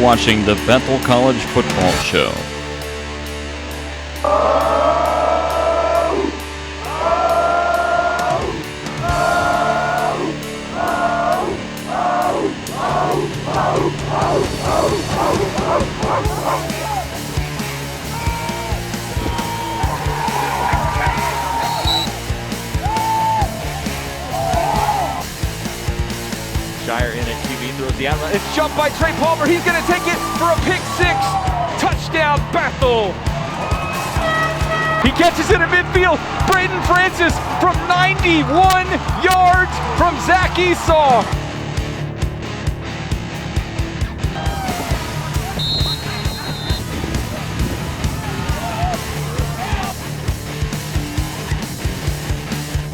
watching the Bethel College Football Show. Shire in at QB, throws the outline. It's jumped by Trey Palmer. He's going to take it for a pick six. Touchdown, Bethel. He catches it in midfield. Braden Francis from 91 yards from Zach Esau.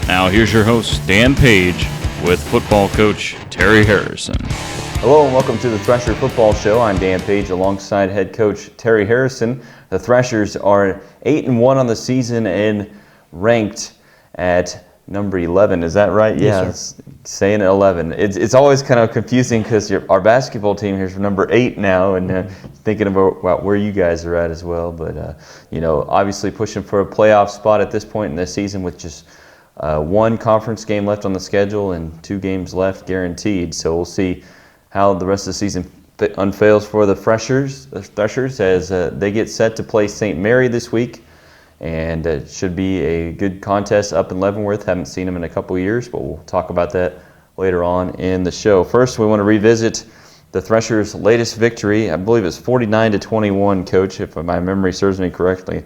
Now here's your host, Dan Page, with football coach Terry Harrison. Hello and welcome to the Thresher Football Show. I'm Dan Page alongside head coach Terry Harrison. The Threshers are 8-1 on the season and ranked at number 11. Is that right? Yes, Yeah, saying 11. It's always kind of confusing because our basketball team here is number 8 now, and thinking about where you guys are at as well. But obviously pushing for a playoff spot at this point in the season with just one conference game left on the schedule and 2 games left guaranteed. So we'll see how the rest of the season unveils for the Threshers as they get set to play St. Mary this week. And it should be a good contest up in Leavenworth. Haven't seen them in a couple years, but we'll talk about that later on in the show. First, we want to revisit the Threshers' latest victory. I believe it's 49-21, Coach, if my memory serves me correctly,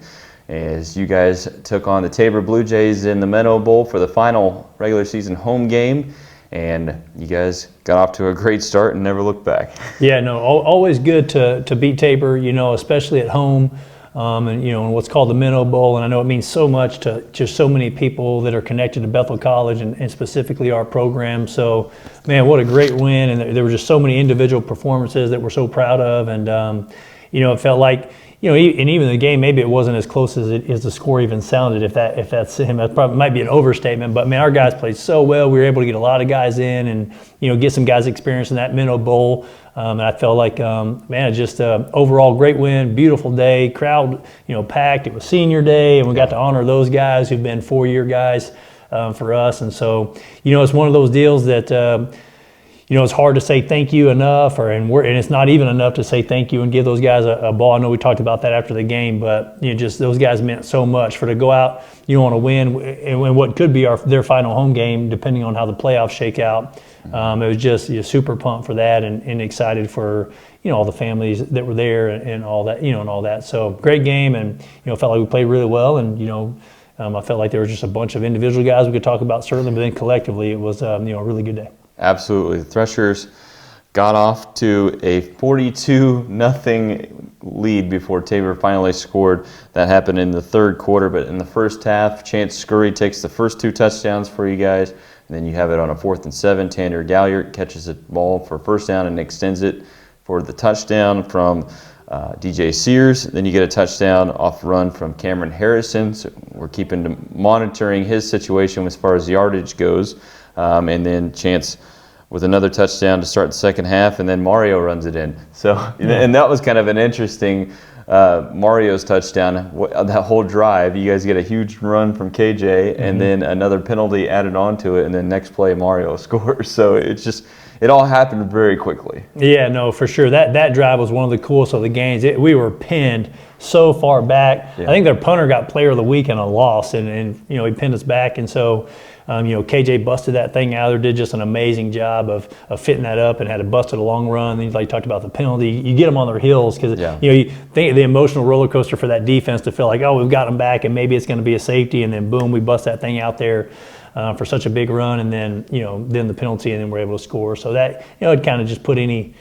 as you guys took on the Tabor Blue Jays in the Meadow Bowl for the final regular season home game. And you guys got off to a great start and never looked back. Yeah, no, always good to beat Tabor, especially at home. And what's called the Minnow Bowl, and I know it means so much to just so many people that are connected to Bethel College and specifically our program. So, man, what a great win, and there were just so many individual performances that we're so proud of, and it felt like, and even the game, maybe it wasn't as close as the score even sounded. If that's him, that probably might be an overstatement. But man, our guys played so well. We were able to get a lot of guys in, and get some guys experience in that Minnow Bowl. And I felt like, just overall great win, beautiful day, crowd, packed. It was senior day, and we got to honor those guys who've been 4-year guys for us. And so, it's one of those deals that. It's hard to say thank you enough, and it's not even enough to say thank you and give those guys a ball. I know we talked about that after the game, but just those guys meant so much to go out, on a win and what could be their final home game, depending on how the playoffs shake out. It was just super pumped for that and excited for all the families that were there and all that and all that. So great game, and felt like we played really well, and I felt like there was just a bunch of individual guys we could talk about certainly, but then collectively it was a really good day. Absolutely. The Threshers got off to a 42-0 lead before Tabor finally scored. That happened in the third quarter, but in the first half, Chance Scurry takes the first 2 touchdowns for you guys, and then you have it on a 4th and 7. Tanner Galliard catches the ball for first down and extends it for the touchdown from DJ Sears. Then you get a touchdown off run from Cameron Harrison. So we're monitoring his situation as far as yardage goes. And then Chance with another touchdown to start the second half, and then Mario runs it in. So, and that was kind of an interesting Mario's touchdown. That whole drive, you guys get a huge run from KJ, and then another penalty added on to it, and then next play Mario scores. So it all happened very quickly. Yeah, no, for sure. That drive was one of the coolest of the games. We were pinned so far back. Yeah. I think their punter got player of the week in a loss, and he pinned us back, and so. KJ busted that thing out there, did just an amazing job of fitting that up, and had a busted a long run. Then you talked about the penalty. You get them on their heels because you think the emotional roller coaster for that defense to feel like, oh, we've got them back and maybe it's going to be a safety, and then boom, we bust that thing out there for such a big run, and then then the penalty, and then we're able to score. So that it kind of just put any,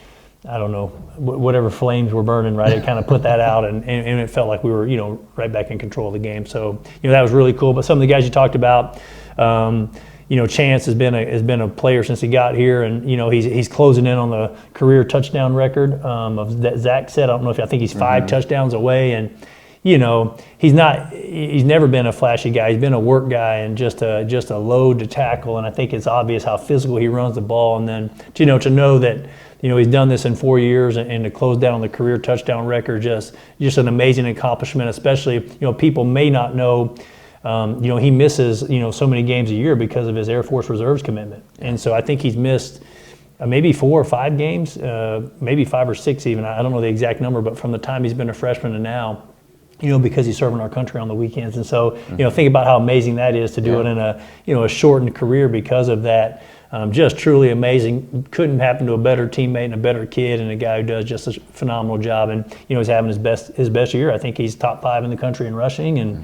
I don't know, whatever flames were burning, right? It kind of put that out, and it felt like we were right back in control of the game. So that was really cool. But some of the guys you talked about. Chance has been a player since he got here, and he's closing in on the career touchdown record of that Zach said. I think he's 5 touchdowns away, and he's never been a flashy guy. He's been a work guy and just a load to tackle, and I think it's obvious how physical he runs the ball, and then to know that he's done this in 4 years, and to close down on the career touchdown record, just an amazing accomplishment. Especially, people may not know, he misses, so many games a year because of his Air Force Reserves commitment. And so I think he's missed maybe 4 or 5 games, maybe 5 or 6 even. I don't know the exact number, but from the time he's been a freshman to now, because he's serving our country on the weekends. And so, think about how amazing that is to do it in a shortened career because of that. Just truly amazing. Couldn't happen to a better teammate and a better kid, and a guy who does just a phenomenal job. And he's having his best year. I think he's top 5 in the country in rushing, and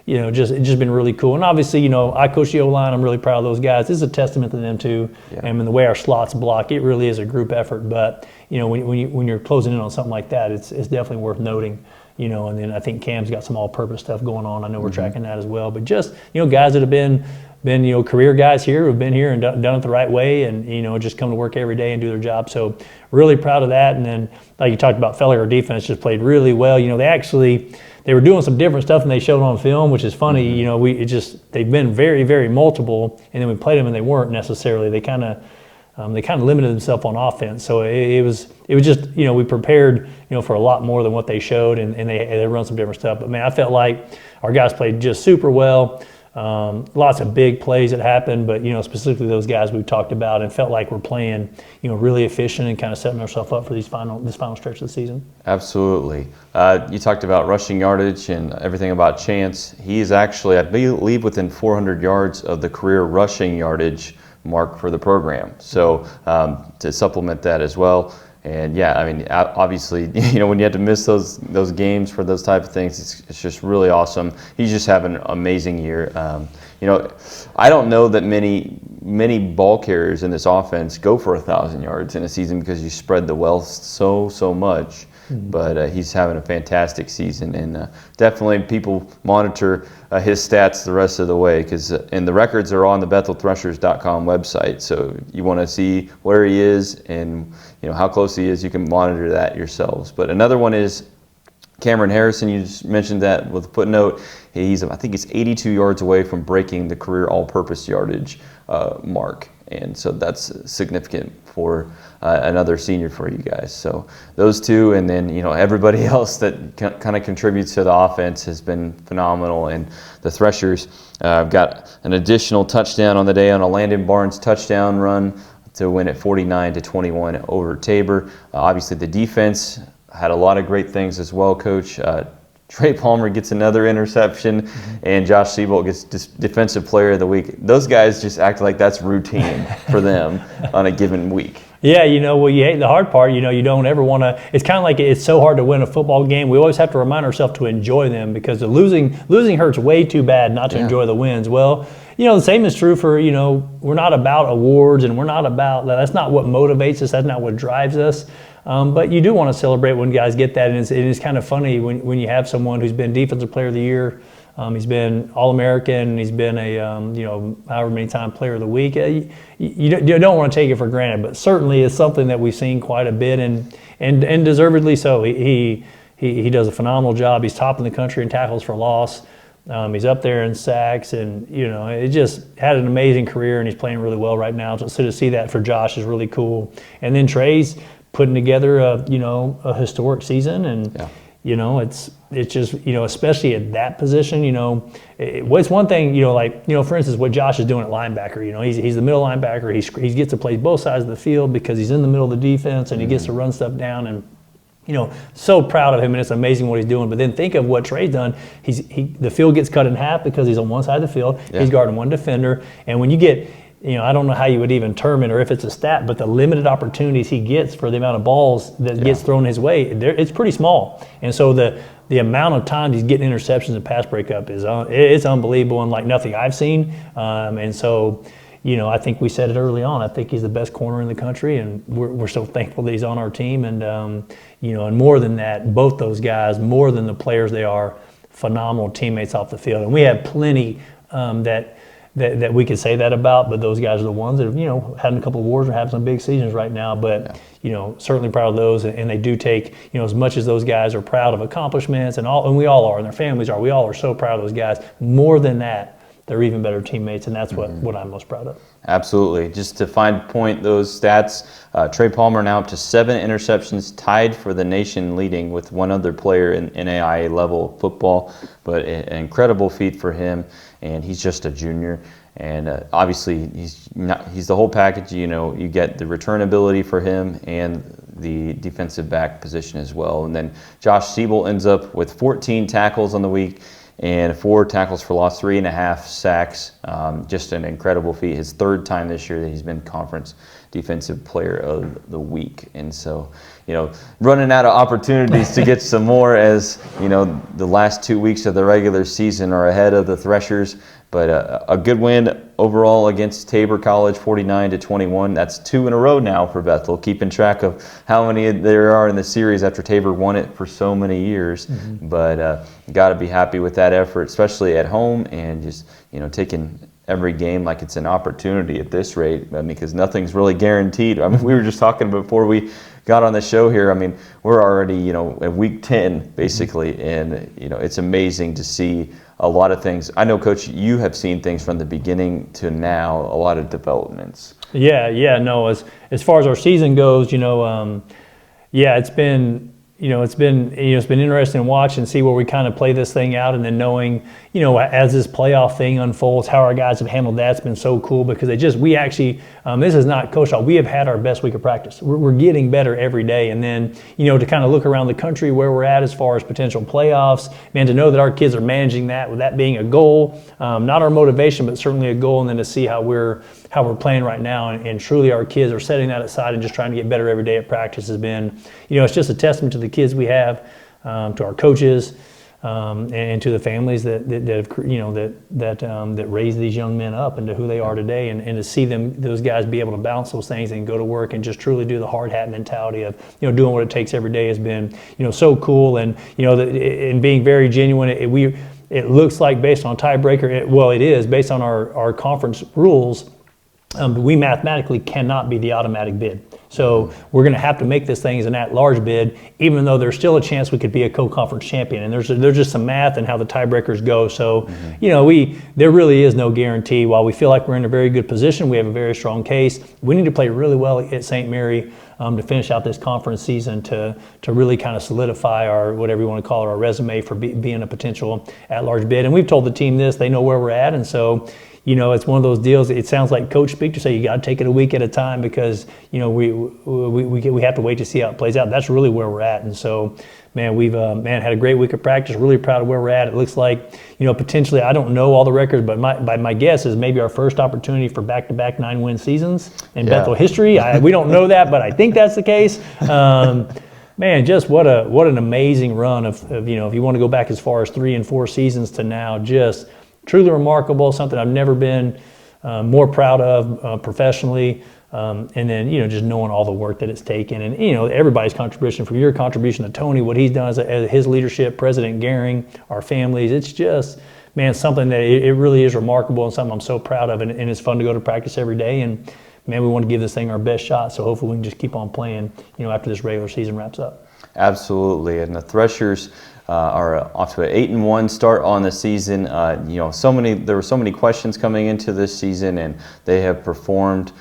it's just been really cool. And obviously, I coach the O-line. I'm really proud of those guys. This is a testament to them too. And the way our slots block, it really is a group effort. But when you're closing in on something like that, it's definitely worth noting. And then I think Cam's got some all-purpose stuff going on. I know we're tracking that as well. But just guys that have been career guys here who've been here and done it the right way, and just come to work every day and do their job. So really proud of that. And then like you talked about, our defense just played really well. They were doing some different stuff than they showed on film, which is funny. They've been very, very multiple, and then we played them and they weren't necessarily. They kind of limited themselves on offense. So it was just, we prepared, for a lot more than what they showed, and they run some different stuff. But man, I felt like our guys played just super well. Lots of big plays that happened, but specifically those guys we've talked about, and felt like we're playing really efficient and kind of setting ourselves up for this final stretch of the season. Absolutely. You talked about rushing yardage and everything about Chance. He is actually, I believe, within 400 yards of the career rushing yardage mark for the program. So to supplement that as well. And obviously, when you have to miss those games for those type of things, it's just really awesome. He's just having an amazing year. I don't know that many ball carriers in this offense go for 1,000 yards in a season because you spread the wealth so much. But he's having a fantastic season, and definitely people monitor his stats the rest of the way, and the records are on the BethelThreshers.com website. So you want to see where he is and how close he is. You can monitor that yourselves. But another one is Cameron Harrison. You just mentioned that with a footnote. I think he's 82 yards away from breaking the career all-purpose yardage mark. And so that's significant for another senior for you guys. So those two, and then everybody else that kind of contributes to the offense has been phenomenal. And the Threshers got an additional touchdown on the day on a Landon Barnes touchdown run to win at 49-21 over Tabor. Obviously, the defense had a lot of great things as well, Coach. Trey Palmer gets another interception, and Josh Seabolt gets Defensive Player of the Week. Those guys just act like that's routine for them on a given week. Yeah, you hate the hard part. You don't ever want to. It's kind of like it's so hard to win a football game. We always have to remind ourselves to enjoy them, because the losing hurts way too bad not to enjoy the wins. Well, the same is true for, we're not about awards, and we're not about, that's not what motivates us. That's not what drives us. But you do want to celebrate when guys get that, and it's kind of funny when you have someone who's been Defensive Player of the Year, he's been All-American, he's been a however many time Player of the Week. You don't want to take it for granted, but certainly it's something that we've seen quite a bit, and deservedly so. He does a phenomenal job. He's top in the country in tackles for loss. He's up there in sacks, and it just had an amazing career, and he's playing really well right now. So to see that for Josh is really cool. And then Trey's putting together a historic season, and it's just especially at that position, it's one thing, for instance, what Josh is doing at linebacker. He's the middle linebacker. He gets to play both sides of the field because he's in the middle of the defense, and he gets to run stuff down, and so proud of him, and it's amazing what he's doing. But then think of what Trey's done. The field gets cut in half because he's on one side of the field. He's guarding one defender, and when you get I don't know how you would even term it or if it's a stat, but the limited opportunities he gets for the amount of balls that gets thrown his way, it's pretty small. And so the amount of times he's getting interceptions and pass breakup it's unbelievable, and like nothing I've seen. And so, I think we said it early on. I think he's the best corner in the country, and we're so thankful that he's on our team. And and more than that, both those guys, more than the players they are, phenomenal teammates off the field. And we have plenty that we could say that about, but those guys are the ones that have, had a couple of wars or have some big seasons right now. But certainly proud of those, and they do take as much as those guys are proud of accomplishments and we all are, and their families are. We all are so proud of those guys. More than that, they're even better teammates, and that's what I'm most proud of. Absolutely. Just to point those stats, Trey Palmer now up to 7 interceptions, tied for the nation leading with one other player in NAIA level football, but an incredible feat for him, and he's just a junior. And obviously, he's the whole package. You know, you get the return ability for him and the defensive back position as well. And then Josh Siebel ends up with 14 tackles on the week and 4 tackles for loss, 3.5 sacks. Just an incredible feat. His 3rd time this year that he's been conference defensive player of the week. And so, you know, running out of opportunities to get some more, as you know, the last 2 weeks of the regular season are ahead of the Threshers. But a good win overall against Tabor College, 49-21. That's 2 in a row now for Bethel, keeping track of how many there are in the series after Tabor won it for so many years. But got to be happy with that effort, especially at home, and just, you know, taking every game like it's an opportunity at this rate, because nothing's really guaranteed. I mean, we were just talking before we got on the show here. I mean, we're already, you know, at week 10 basically, and you know, it's amazing to see a lot of things. I know, Coach, you have seen things from the beginning to now, a lot of developments. No, as far as our season goes, you know, it's been interesting to watch and see where we kind of play this thing out, and then knowing, you know, as this playoff thing unfolds, how our guys have handled that's been so cool, because we actually, this is not coach talk, we have had our best week of practice. We're getting better every day, and then, you know, to kind of look around the country where we're at as far as potential playoffs, man, to know that our kids are managing that, with that being a goal, not our motivation, but certainly a goal, and then to see how we're playing right now, and truly our kids are setting that aside and just trying to get better every day at practice has been, you know, it's just a testament to the kids we have, to our coaches, and to the families that have, you know, that raise these young men up into who they are today, and to see those guys be able to balance those things and go to work and just truly do the hard hat mentality of, you know, doing what it takes every day has been, you know, so cool. And, you know, and being very genuine, it looks like based on tiebreaker, it is based on our conference rules. We mathematically cannot be the automatic bid. So we're going to have to make this thing as an at-large bid, even though there's still a chance we could be a co-conference champion. And there's just some math and how the tiebreakers go. So, you know, there really is no guarantee. While we feel like we're in a very good position, we have a very strong case, we need to play really well at St. Mary to finish out this conference season, to really kind of solidify our, whatever you want to call it, our resume for being a potential at-large bid. And we've told the team this, they know where we're at. And so, you know, it's one of those deals. It sounds like coach speak to say you got to take it a week at a time, because, you know, we have to wait to see how it plays out. That's really where we're at. And so, man, we've had a great week of practice. Really proud of where we're at. It looks like, you know, potentially, I don't know all the records, but my guess is maybe our first opportunity for back-to-back 9-win seasons in Bethel history. We don't know that, but I think that's the case. Man, just what an amazing run of, you know, if you want to go back as far as 3 and 4 seasons to now, just truly remarkable, something I've never been more proud of professionally. And then, you know, just knowing all the work that it's taken, and, you know, everybody's contribution, from your contribution to Tony, what he's done as his leadership, President Gehring, our families. It's just, man, something that it really is remarkable, and something I'm so proud of. And it's fun to go to practice every day. And, man, we want to give this thing our best shot. So hopefully we can just keep on playing, you know, after this regular season wraps up. Absolutely. And the Threshers are off to an 8-1 start on the season. You know, there were so many questions coming into this season, and they have performed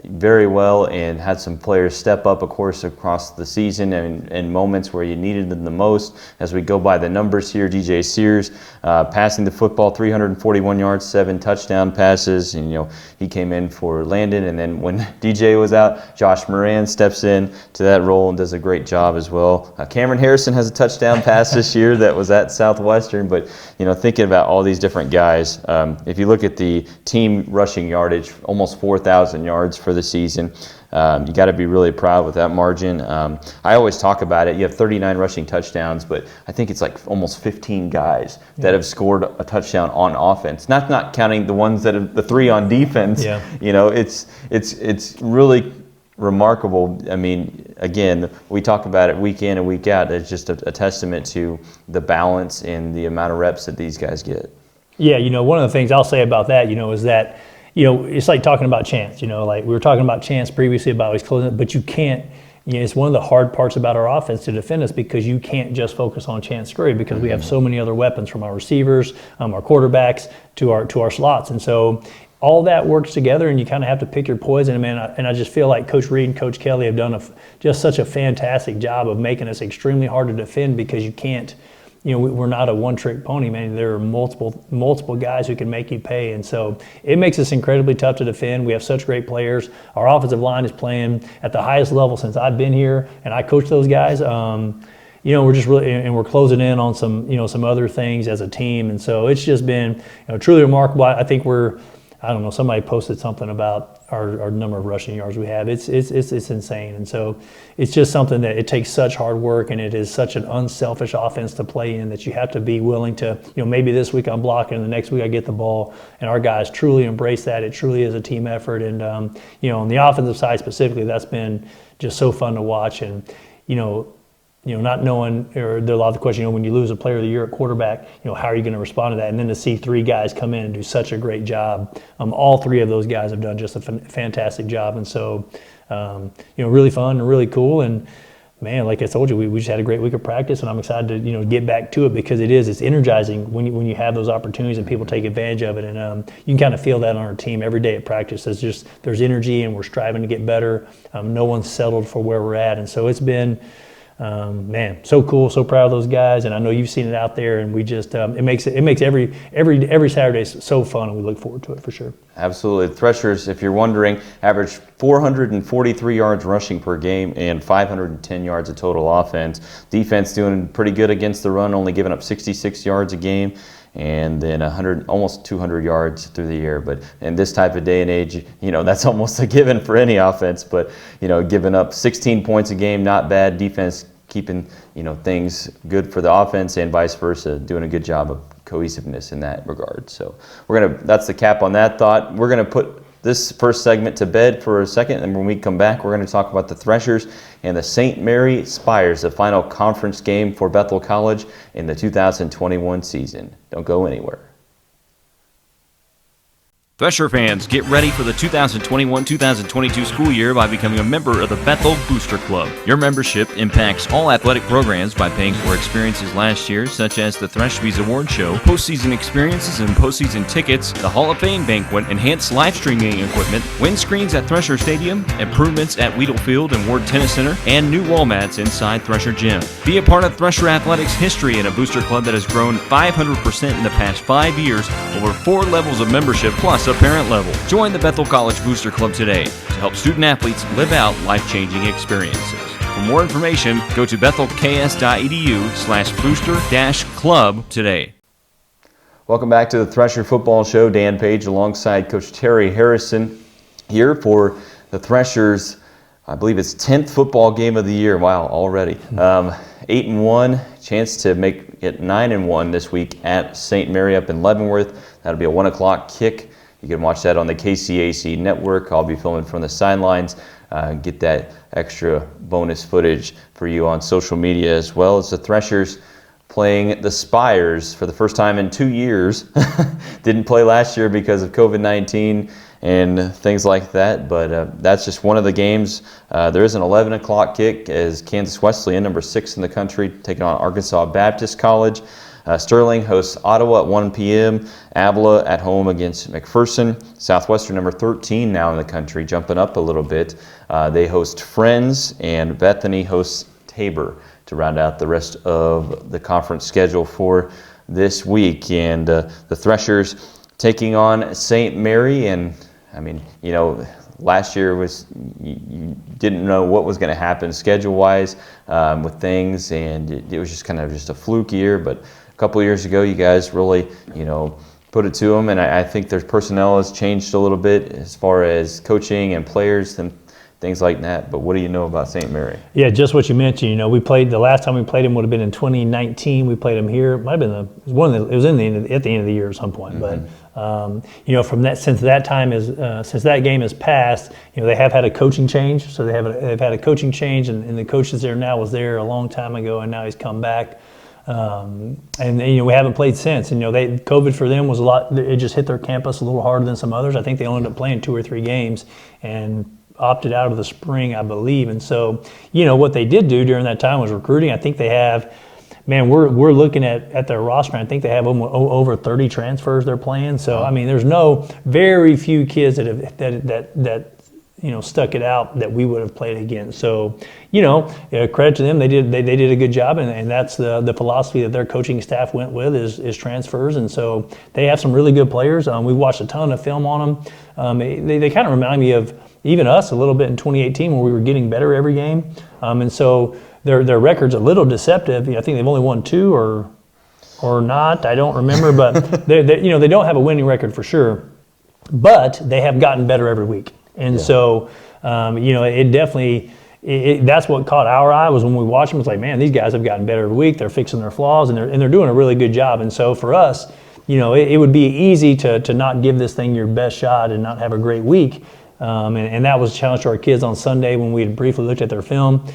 very well and had some players step up, of course, across the season and in moments where you needed them the most. As we go by the numbers here, DJ Sears passing the football 341 yards, 7 touchdown passes, and, you know, he came in for Landon. And then when DJ was out, Josh Moran steps in to that role and does a great job as well. Cameron Harrison has a touchdown pass this year that was at Southwestern. But, you know, thinking about all these different guys, if you look at the team rushing yardage, almost 4,000 yards for the season. You got to be really proud with that margin. I always talk about it. You have 39 rushing touchdowns, but I think it's like almost 15 guys that have scored a touchdown on offense. Not counting the ones that have the 3 on defense. Yeah. You know, it's really remarkable. I mean, again, we talk about it week in and week out. It's just a testament to the balance and the amount of reps that these guys get. Yeah, you know, one of the things I'll say about that, you know, is that, you know, it's like talking about Chance. You know, like we were talking about Chance previously about his closing, but you can't it's one of the hard parts about our offense to defend us, because you can't just focus on Chance Scurry, because we have so many other weapons, from our receivers, our quarterbacks, to our slots. And so all that works together, and you kind of have to pick your poison. And I just feel like Coach Reed and Coach Kelly have done just such a fantastic job of making us extremely hard to defend, because you can't, we're not a one-trick pony, man. There are multiple guys who can make you pay, and so it makes us incredibly tough to defend. We have such great players. Our offensive line is playing at the highest level since I've been here, and I coach those guys. We're just really, and we're closing in on some other things as a team, and so it's just been truly remarkable. I think I don't know, somebody posted something about our number of rushing yards we have. It's insane. And so it's just something that it takes such hard work, and it is such an unselfish offense to play in, that you have to be willing to, maybe this week I'm blocking and the next week I get the ball. And our guys truly embrace that. It truly is a team effort. And, on the offensive side specifically, that's been just so fun to watch. And, not knowing, or there are a lot of the questions, when you lose a player of the year at quarterback, how are you going to respond to that? And then to see three guys come in and do such a great job. All three of those guys have done just a fantastic job. And so, really fun and really cool. And man, like I told you, we just had a great week of practice, and I'm excited to, get back to it, because it's energizing when you have those opportunities and people take advantage of it. And you can kind of feel that on our team every day at practice. There's energy, and we're striving to get better. No one's settled for where we're at. And so it's been, so cool, so proud of those guys, and I know you've seen it out there, and we just it makes every Saturday so fun, and we look forward to it for sure. Absolutely. The Threshers, if you're wondering, average 443 yards rushing per game and 510 yards of total offense. Defense doing pretty good against the run, only giving up 66 yards a game, and then almost 200 yards through the air. But in this type of day and age, that's almost a given for any offense. But, giving up 16 points a game, not bad. Defense keeping, things good for the offense, and vice versa, doing a good job of cohesiveness in that regard. So that's the cap on that thought. We're going to put this first segment to bed for a second, and when we come back, we're going to talk about the Threshers and the St. Mary Spires, the final conference game for Bethel College in the 2021 season. Don't go anywhere. Thresher fans, get ready for the 2021-2022 school year by becoming a member of the Bethel Booster Club. Your membership impacts all athletic programs by paying for experiences last year, such as the Threshbees Award Show, postseason experiences and postseason tickets, the Hall of Fame banquet, enhanced live streaming equipment, windscreens at Thresher Stadium, improvements at Weedle Field and Ward Tennis Center, and new wall mats inside Thresher Gym. Be a part of Thresher Athletics history in a booster club that has grown 500% in the past 5 years, over 4 levels of membership plus a parent level. Join the Bethel College Booster Club today to help student athletes live out life-changing experiences. For more information, go to bethelks.edu/booster-club today. Welcome back to the Thresher Football Show. Dan Page alongside Coach Terry Harrison here for the Threshers. I believe it's 10th football game of the year. Wow, already. 8-1, chance to make it 9-1 this week at St. Mary up in Leavenworth. That'll be a 1 o'clock kick. You can watch that on the KCAC network. I'll be filming from the sidelines. Get that extra bonus footage for you on social media, as well as the Threshers playing the Spires for the first time in 2 years. Didn't play last year because of COVID-19 and things like that, but that's just one of the games. There is an 11 o'clock kick as Kansas Wesleyan, number 6 in the country, taking on Arkansas Baptist College. Sterling hosts Ottawa at 1 p.m. Avila at home against McPherson. Southwestern, number 13 now in the country, jumping up a little bit. They host Friends, and Bethany hosts Tabor to round out the rest of the conference schedule for this week. And the Threshers taking on St. Mary. And, last year was you didn't know what was going to happen schedule-wise with things, and it was just kind of just a fluke year. But a couple of years ago, you guys really, put it to them, and I think their personnel has changed a little bit as far as coaching and players and things like that. But what do you know about St. Mary? Yeah, just what you mentioned. We played, the last time we played them would have been in 2019. We played them here. It might have been at the end of the year at some point. Mm-hmm. But from that, since that game has passed, they have had a coaching change. So they've had a coaching change, and the coach that's there now was there a long time ago, and now he's come back. We haven't played since. COVID for them was a lot. It just hit their campus a little harder than some others. I think they only ended up playing 2 or 3 games, and opted out of the spring, I believe. And so, you know, what they did do during that time was recruiting. I think they have, man, we're looking at their roster. I think they have over 30 transfers they're playing. So, I mean, there's very few kids that you know, stuck it out that we would have played against. So, you know, credit to them. They did a good job, and that's the philosophy that their coaching staff went with is transfers. And so they have some really good players. We watched a ton of film on them. They kind of remind me of even us a little bit in 2018 where we were getting better every game. And so their record's a little deceptive. You know, I think they've only won 2 or not. I don't remember, but you know, they don't have a winning record for sure. But they have gotten better every week. And so, you know, it definitely, that's what caught our eye was when we watched them. It's like, man, these guys have gotten better every week. They're fixing their flaws, and they're doing a really good job. And so for us, you know, it would be easy to not give this thing your best shot and not have a great week. And that was a challenge to our kids on Sunday when we had briefly looked at their film.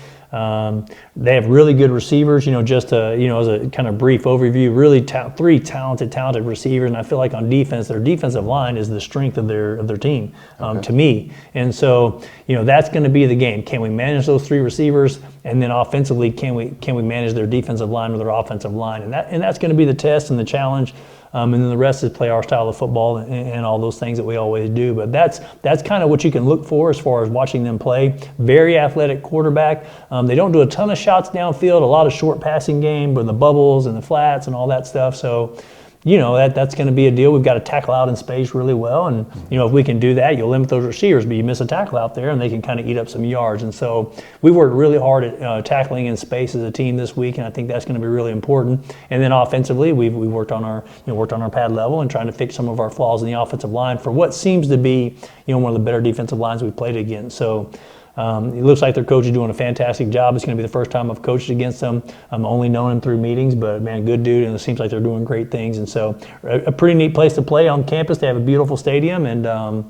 They have really good receivers, you know, just you know, as a kind of brief overview, really 3 talented receivers. And I feel like on defense, their defensive line is the strength of their team, to me. And so, you know, that's going to be the game. Can we manage those 3 receivers? And then offensively, can we manage their defensive line with their offensive line? And that's going to be the test and the challenge. And then the rest is play our style of football and all those things that we always do. But that's kind of what you can look for as far as watching them play. Very athletic quarterback. They don't do a ton of shots downfield, a lot of short passing game with the bubbles and the flats and all that stuff. So, you know, that's going to be a deal. We've got to tackle out in space really well. And, you know, if we can do that, you'll limit those receivers, but you miss a tackle out there and they can kind of eat up some yards. And so we worked really hard at tackling in space as a team this week, and I think that's going to be really important. And then offensively, we worked on our pad level and trying to fix some of our flaws in the offensive line for what seems to be, you know, one of the better defensive lines we've played against. So it looks like their coach is doing a fantastic job. It's going to be the first time I've coached against them. I'm only known him through meetings, but man, good dude, and it seems like they're doing great things. And so a pretty neat place to play on campus. They have a beautiful stadium, and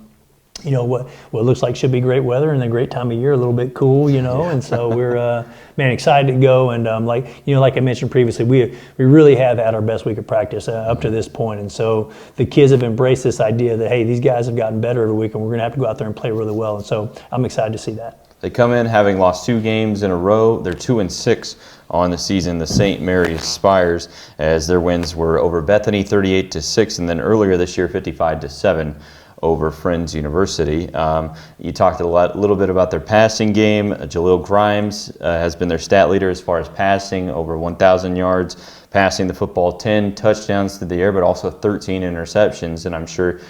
you know, what looks like should be great weather and a great time of year, a little bit cool, you know. And so we're man, excited to go. And like I mentioned previously, we really have had our best week of practice up to this point. And so the kids have embraced this idea that, hey, these guys have gotten better every week, and we're going to have to go out there and play really well. And so I'm excited to see that. They come in having lost 2 games in a row. They're 2-6 on the season, the St. Mary's Spires, as their wins were over Bethany 38-6, and then earlier this year 55-7 over Friends University. You talked a little bit about their passing game. Jaleel Grimes has been their stat leader as far as passing, over 1,000 yards, passing the football, 10 touchdowns through the air, but also 13 interceptions. And I'm sure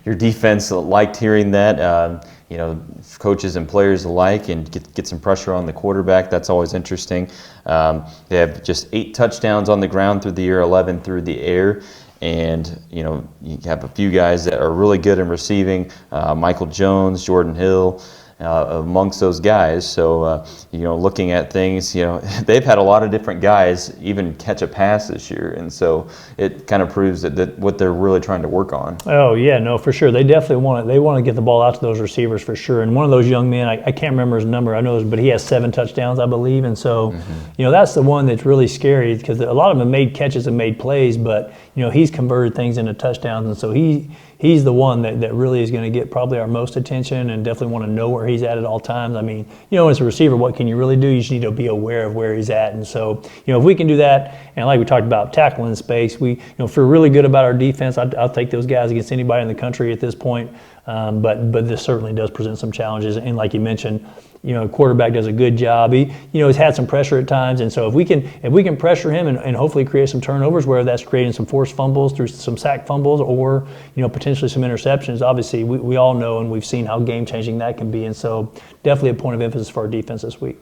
your defense liked hearing that. You know, coaches and players alike, and get some pressure on the quarterback. That's always interesting. They have just 8 touchdowns on the ground through the year, 11 through the air. And, you know, you have a few guys that are really good in receiving, Michael Jones, Jordan Hill, amongst those guys. So, you know, looking at things, you know, they've had a lot of different guys even catch a pass this year. And so it kind of proves that what they're really trying to work on. Oh, yeah, no, for sure. They definitely want to get the ball out to those receivers for sure. And one of those young men, I can't remember his number, I know, but he has 7 touchdowns, I believe. And so, you know, that's the one that's really scary, because a lot of them have made catches and made plays, but, you know, he's converted things into touchdowns. And so he's the one that really is going to get probably our most attention, and definitely want to know where he's at all times. I mean, you know, as a receiver, what can you really do? You just need to be aware of where he's at. And so, you know, if we can do that, and like we talked about tackling in space, we, you know, feel really good about our defense. I'll take those guys against anybody in the country at this point. But this certainly does present some challenges. And like you mentioned, you know, quarterback does a good job. He, you know, has had some pressure at times, and so if we can pressure him and hopefully create some turnovers, whether that's creating some forced fumbles through some sack fumbles, or, you know, potentially some interceptions. Obviously, we all know and we've seen how game-changing that can be, and so definitely a point of emphasis for our defense this week.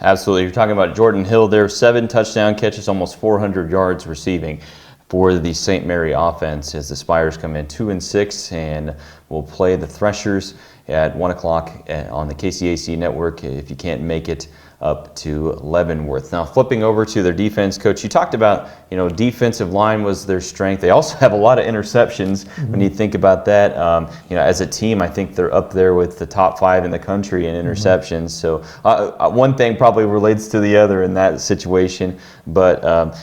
Absolutely. You're talking about Jordan Hill there, 7 touchdown catches, almost 400 yards receiving for the St. Mary offense, as the Spires come in 2-6 and will play the Threshers at 1 o'clock on the KCAC network if you can't make it up to Leavenworth. Now, flipping over to their defense, Coach, you talked about, you know, defensive line was their strength. They also have a lot of interceptions when you think about that. You know, as a team, I think they're up there with the top 5 in the country in interceptions. So one thing probably relates to the other in that situation. But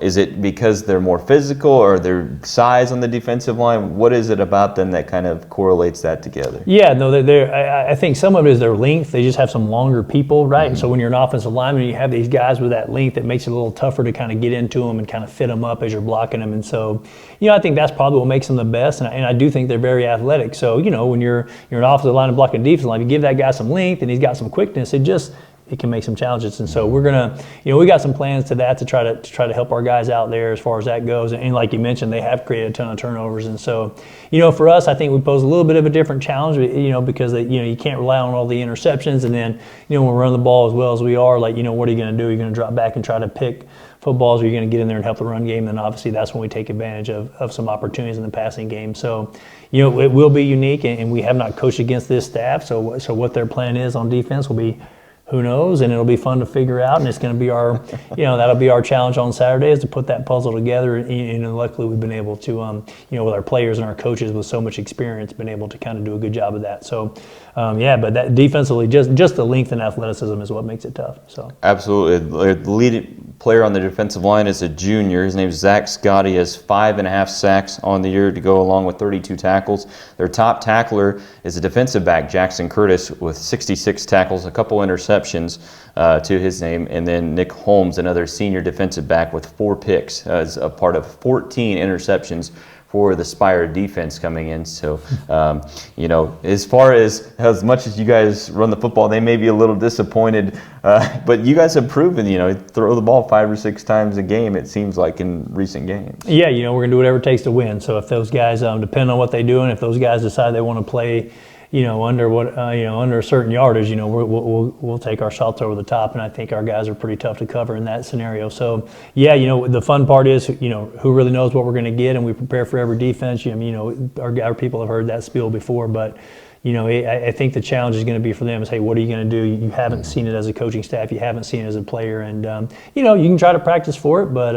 is it because they're more physical, or their size on the defensive line? What is it about them that kind of correlates that together? Yeah, no, I think some of it is their length. They just have some longer people, right? So when you're an offensive lineman, you have these guys with that length, it makes it a little tougher to kind of get into them and kind of fit them up as you're blocking them. And so, I think that's probably what makes them the best. And I do think they're very athletic. So, when you're an offensive line and blocking defensive line, you give that guy some length and he's got some quickness, it can make some challenges. And so we're gonna, we got some plans to that to try to help our guys out there as far as that goes. And like you mentioned, they have created a ton of turnovers. And so, for us, I think we pose a little bit of a different challenge, because you can't rely on all the interceptions. And then, when we run the ball as well as we are, what are you going to do? You're going to drop back and try to pick footballs, or you're going to get in there and help the run game. And obviously that's when we take advantage of some opportunities in the passing game. So, it will be unique, and we have not coached against this staff. So what their plan is on defense will be, who knows, and it'll be fun to figure out, and it's going to be our, that'll be our challenge on Saturday, is to put that puzzle together. And luckily we've been able to, with our players and our coaches with so much experience, been able to kind of do a good job of that. So, but that defensively, just the length and athleticism is what makes it tough. So absolutely, the leading player on the defensive line is a junior. His name is Zach Scott. He has 5.5 sacks on the year to go along with 32 tackles. Their top tackler is a defensive back, Jackson Curtis, with 66 tackles, a couple interceptions to his name, and then Nick Holmes, another senior defensive back, with 4 picks as a part of 14 interceptions for the Spire defense coming in. So, as far as much as you guys run the football, they may be a little disappointed, but you guys have proven, throw the ball 5 or 6 times a game, it seems like, in recent games. Yeah, we're going to do whatever it takes to win. So if those guys, depending on what they do, and if those guys decide they want to play, under a certain yardage, we'll take our shots over the top, and I think our guys are pretty tough to cover in that scenario. So, the fun part is, who really knows what we're going to get, and we prepare for every defense. Our people have heard that spiel before, but I think the challenge is going to be for them is, hey, what are you going to do? You haven't seen it as a coaching staff, you haven't seen it as a player, and you can try to practice for it, but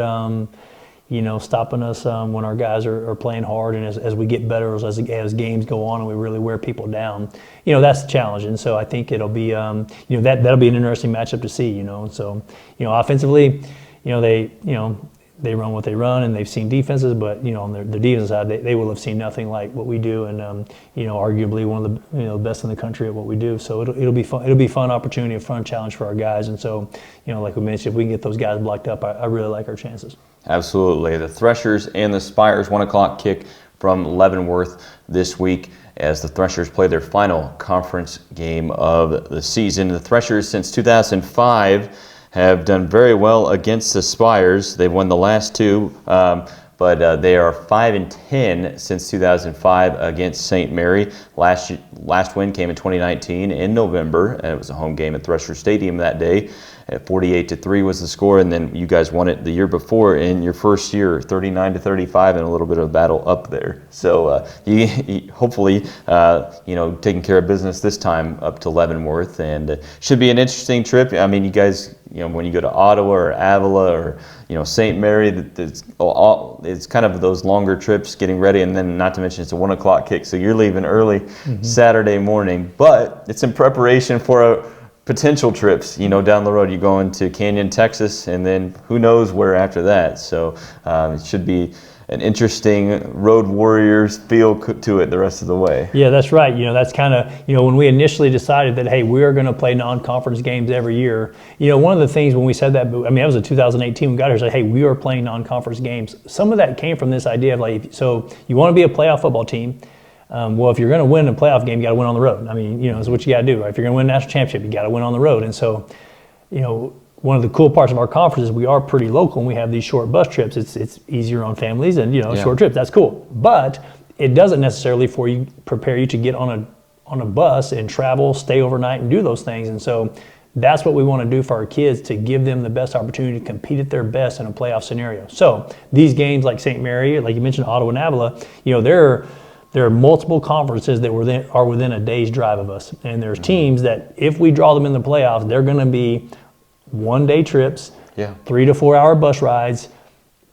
stopping us when our guys are playing hard, and as we get better, as games go on and we really wear people down, that's the challenge. And so I think it'll be, that'll be an interesting matchup to see, And so, offensively, they run what they run, and they've seen defenses, but on their defense side, they will have seen nothing like what we do, and arguably one of the best in the country at what we do. So it'll be fun. It'll be a fun opportunity, a fun challenge for our guys. And so like we mentioned, if we can get those guys blocked up, I really like our chances. Absolutely. The Threshers and the Spires, 1 o'clock kick from Leavenworth this week, as the Threshers play their final conference game of the season. The Threshers, since 2005, have done very well against the Spires. They've won the last 2, but they are 5-10 since 2005 against St. Mary. Last win came in 2019 in November, and it was a home game at Thresher Stadium that day. At 48-3 was the score, and then you guys won it the year before in your first year, 39-35, and a little bit of a battle up there. So you hopefully taking care of business this time up to Leavenworth, and should be an interesting trip. I mean, you guys, when you go to Ottawa or Avila or St. Mary, it's kind of those longer trips getting ready, and then not to mention it's a 1 o'clock kick, so you're leaving early Saturday morning. But it's in preparation for potential trips, down the road. You go into Canyon, Texas, and then who knows where after that. So it should be an interesting Road Warriors feel to it the rest of the way. Yeah, that's right. That's kind of, when we initially decided that, hey, we are going to play non-conference games every year, one of the things when we said that, that was in 2018, we got here, said, hey, we are playing non-conference games. Some of that came from this idea of so you want to be a playoff football team. Well, if you're going to win a playoff game, you got to win on the road. It's what you got to do, right? If you're going to win a national championship, you got to win on the road. And so, one of the cool parts of our conference is we are pretty local, and we have these short bus trips. It's easier on families, and short trips. That's cool, but it doesn't necessarily prepare you to get on a bus and travel, stay overnight, and do those things. And so, that's what we want to do for our kids, to give them the best opportunity to compete at their best in a playoff scenario. So these games, like St. Mary, like you mentioned, Ottawa and Avila, there are multiple conferences that are within a day's drive of us. And there's teams that, if we draw them in the playoffs, they're going to be 1-day trips, 3 to 4 hour bus rides.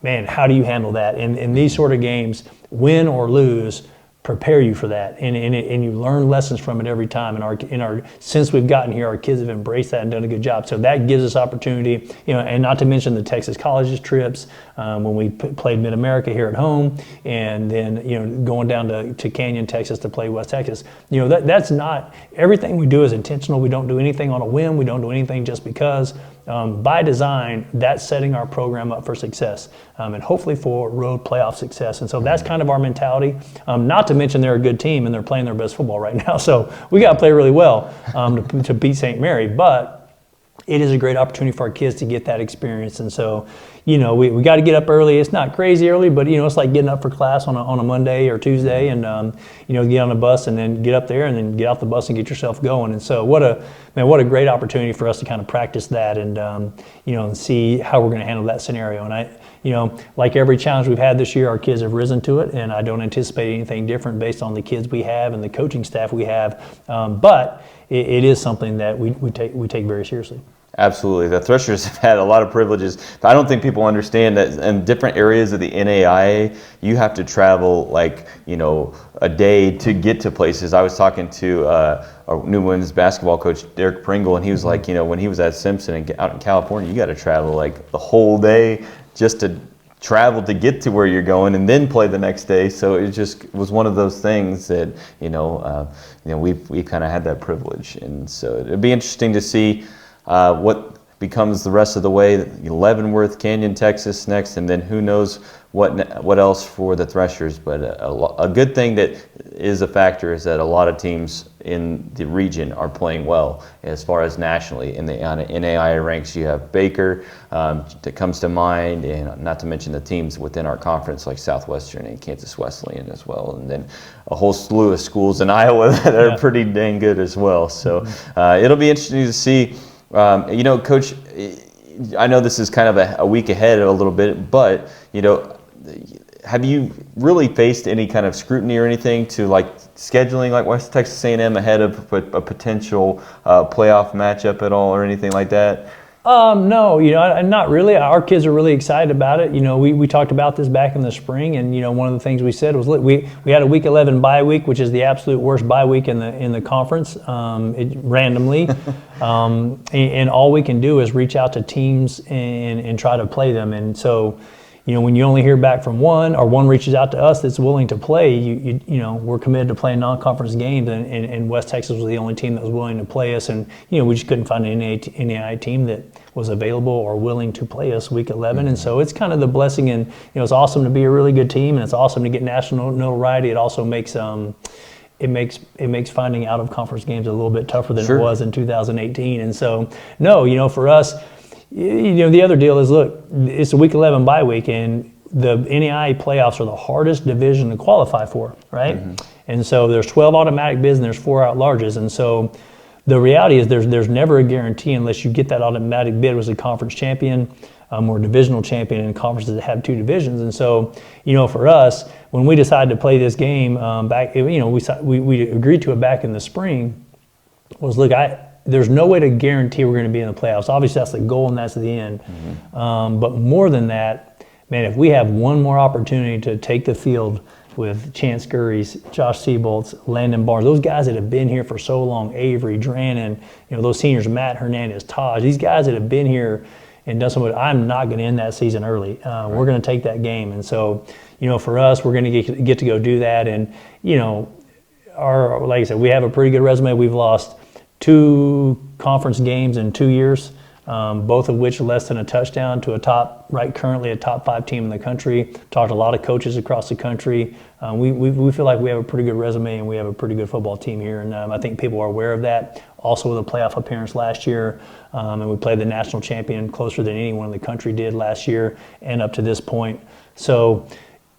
Man, how do you handle that? And these sort of games, win or lose, prepare you for that, and you learn lessons from it every time. And since we've gotten here, our kids have embraced that and done a good job. So that gives us opportunity, and not to mention the Texas colleges trips when we played Mid America here at home, and then going down to Canyon, Texas to play West Texas. That's not everything we do is intentional. We don't do anything on a whim. We don't do anything just because. By design, that's setting our program up for success and hopefully for road playoff success. And so that's kind of our mentality. Not to mention they're a good team and they're playing their best football right now. So we got to play really well to beat St. Mary. But it is a great opportunity for our kids to get that experience. And so, we got to get up early. It's not crazy early, but, it's like getting up for class on a Monday or Tuesday and, get on the bus and then get up there and then get off the bus and get yourself going. And so what a great opportunity for us to kind of practice that and, and see how we're going to handle that scenario. And like every challenge we've had this year, our kids have risen to it, and I don't anticipate anything different based on the kids we have and the coaching staff we have. But it is something that we take very seriously. Absolutely. The Threshers have had a lot of privileges. I don't think people understand that in different areas of the NAIA, you have to travel a day to get to places. I was talking to our new women's basketball coach, Derek Pringle, and he was like, when he was at Simpson and out in California, you got to travel the whole day just to travel to get to where you're going and then play the next day. So it just was one of those things that, we've kind of had that privilege. And so it'd be interesting to see what becomes the rest of the way. Leavenworth, Canyon, Texas next, and then who knows what else for the Threshers. But a good thing that is a factor is that a lot of teams in the region are playing well as far as nationally. In the NAIA ranks, you have Baker that comes to mind, and not to mention the teams within our conference like Southwestern and Kansas Wesleyan as well, and then a whole slew of schools in Iowa that are pretty dang good as well. So it'll be interesting to see. Coach, I know this is kind of a week ahead a little bit, but, have you really faced any kind of scrutiny or anything to scheduling West Texas A&M ahead of a potential playoff matchup at all or anything like that? No, not really. Our kids are really excited about it. We talked about this back in the spring, and one of the things we said was, look, we had a Week 11 bye week, which is the absolute worst bye week in the conference, randomly, and all we can do is reach out to teams and try to play them. And so, when you only hear back from one, or one reaches out to us that's willing to play, we're committed to playing non-conference games, and West Texas was the only team that was willing to play us, and we just couldn't find an NAIA team that was available or willing to play us Week 11. And so it's kind of the blessing, and it's awesome to be a really good team, and it's awesome to get national notoriety. It also makes it makes finding out of conference games a little bit tougher than it was in 2018. And so for us, the other deal is, look, it's a Week 11 bye week, and the NAIA playoffs are the hardest division to qualify for, right? And so there's 12 automatic bids and there's 4 at-larges. And so the reality is there's never a guarantee unless you get that automatic bid as a conference champion or divisional champion in conferences that have 2 divisions. And so, for us, when we decided to play this game back, we agreed to it back in the spring, was, look, there's no way to guarantee we're going to be in the playoffs. Obviously, that's the goal and that's the end. But more than that, man, if we have one more opportunity to take the field with Chance Scurry's, Josh Seabolt's, Landon Barnes, those guys that have been here for so long, Avery, Drannon, those seniors, Matt Hernandez, Taj, these guys that have been here and done so much, I'm not going to end that season early. We're going to take that game. And so, for us, we're going to get to go do that. And, like I said, we have a pretty good resume. We've lost 2 conference games in 2 years, both of which less than a touchdown to currently a top 5 team in the country. Talked to a lot of coaches across the country. We feel like we have a pretty good resume and we have a pretty good football team here, and I think people are aware of that. Also with a playoff appearance last year, and we played the national champion closer than anyone in the country did last year and up to this point. So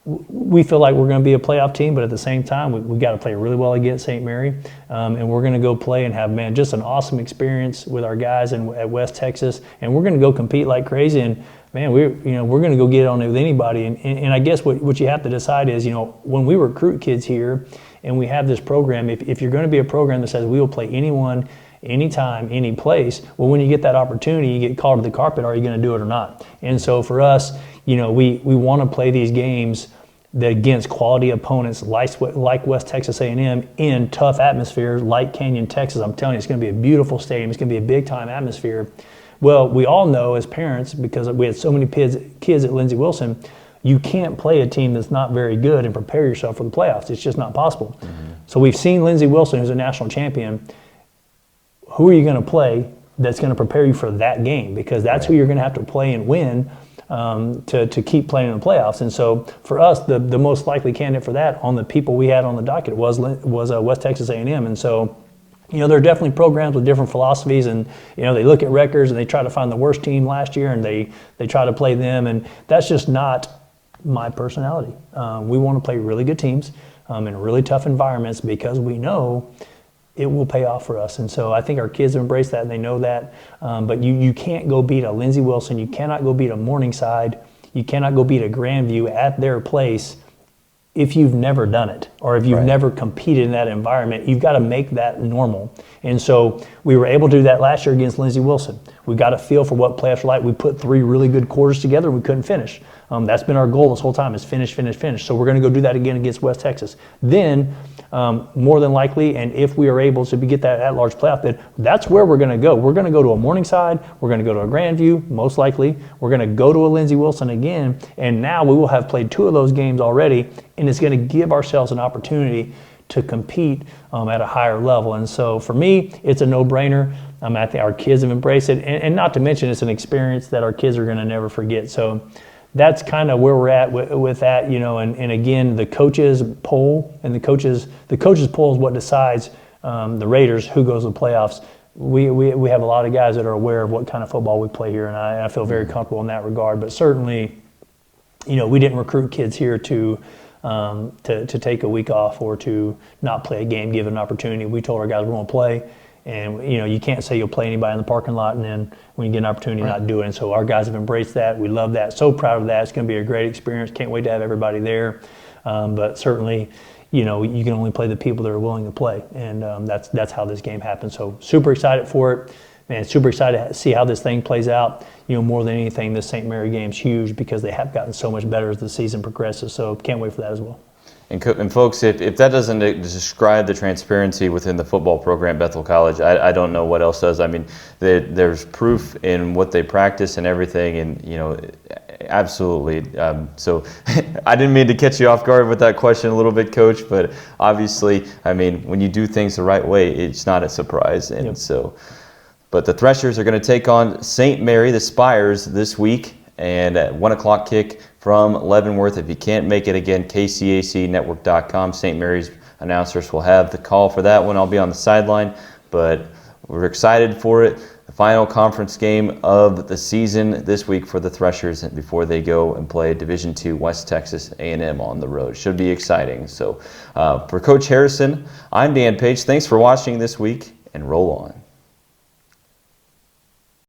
we feel like we're going to be a playoff team, but at the same time, we got to play really well against St. Mary, and we're going to go play and have, just an awesome experience with our guys at West Texas, and we're going to go compete like crazy. And we're going to go get on it with anybody. And I guess what you have to decide is, when we recruit kids here, and we have this program, if you're going to be a program that says we will play anyone, anytime, any place, well, when you get that opportunity, you get called to the carpet, are you going to do it or not? And so for us, we want to play these games against quality opponents like West Texas A&M in tough atmospheres like Canyon, Texas. I'm telling you, it's going to be a beautiful stadium. It's going to be a big-time atmosphere. Well, we all know as parents, because we had so many kids at Lindsey Wilson, you can't play a team that's not very good and prepare yourself for the playoffs. It's just not possible. Mm-hmm. So we've seen Lindsey Wilson, who's a national champion. Who are you going to play that's going to prepare you for that game? Because that's who you're going to have to play and win to keep playing in the playoffs. And so for us, the most likely candidate for that on the people we had on the docket was West Texas A&M. And so, there are definitely programs with different philosophies, and they look at records and they try to find the worst team last year and they try to play them, and that's just not my personality. We want to play really good teams in really tough environments because we know it will pay off for us. And so I think our kids have embraced that and they know that. But you can't go beat a Lindsey Wilson. You cannot go beat a Morningside. You cannot go beat a Grandview at their place if you've never done it or if you've never competed in that environment. You've got to make that normal. And so we were able to do that last year against Lindsey Wilson. We got a feel for what playoffs are like. We put 3 really good quarters together and we couldn't finish. That's been our goal this whole time, is finish. So we're going to go do that again against West Texas. Then, more than likely, and if we are able to get that at-large playoff bid, that's where we're going to go. We're going to go to a Morningside. We're going to go to a Grandview, most likely. We're going to go to a Lindsey Wilson again, and now we will have played 2 of those games already, and it's going to give ourselves an opportunity to compete at a higher level. And so for me, it's a no-brainer. I think our kids have embraced it, and not to mention it's an experience that our kids are going to never forget. So that's kind of where we're at with that, and again, the coaches poll, and the coaches poll is what decides the Raiders who goes to the playoffs. We have a lot of guys that are aware of what kind of football we play here, and I feel very comfortable in that regard. But certainly, we didn't recruit kids here to take a week off or to not play a game, give an opportunity. We told our guys we're going to play. And, you can't say you'll play anybody in the parking lot and then when you get an opportunity not do it. And so our guys have embraced that. We love that. So proud of that. It's going to be a great experience. Can't wait to have everybody there. But certainly, you can only play the people that are willing to play. And that's how this game happens. So super excited for it. Man, super excited to see how this thing plays out. More than anything, this St. Mary game's huge because they have gotten so much better as the season progresses. So can't wait for that as well. And folks, if that doesn't describe the transparency within the football program at Bethel College, I don't know what else does. I mean, there's proof in what they practice and everything, and absolutely. So I didn't mean to catch you off guard with that question a little bit, Coach, but obviously, I mean, when you do things the right way, it's not a surprise. And so, but the Threshers are going to take on St. Mary, the Spires, this week, and at 1 o'clock kick from Leavenworth. If you can't make it, again, kcacnetwork.com. St. Mary's announcers will have the call for that one. I'll be on the sideline, but we're excited for it. The final conference game of the season this week for the Threshers before they go and play Division II West Texas A&M on the road. Should be exciting. So for Coach Harrison, I'm Dan Page. Thanks for watching this week, and roll on.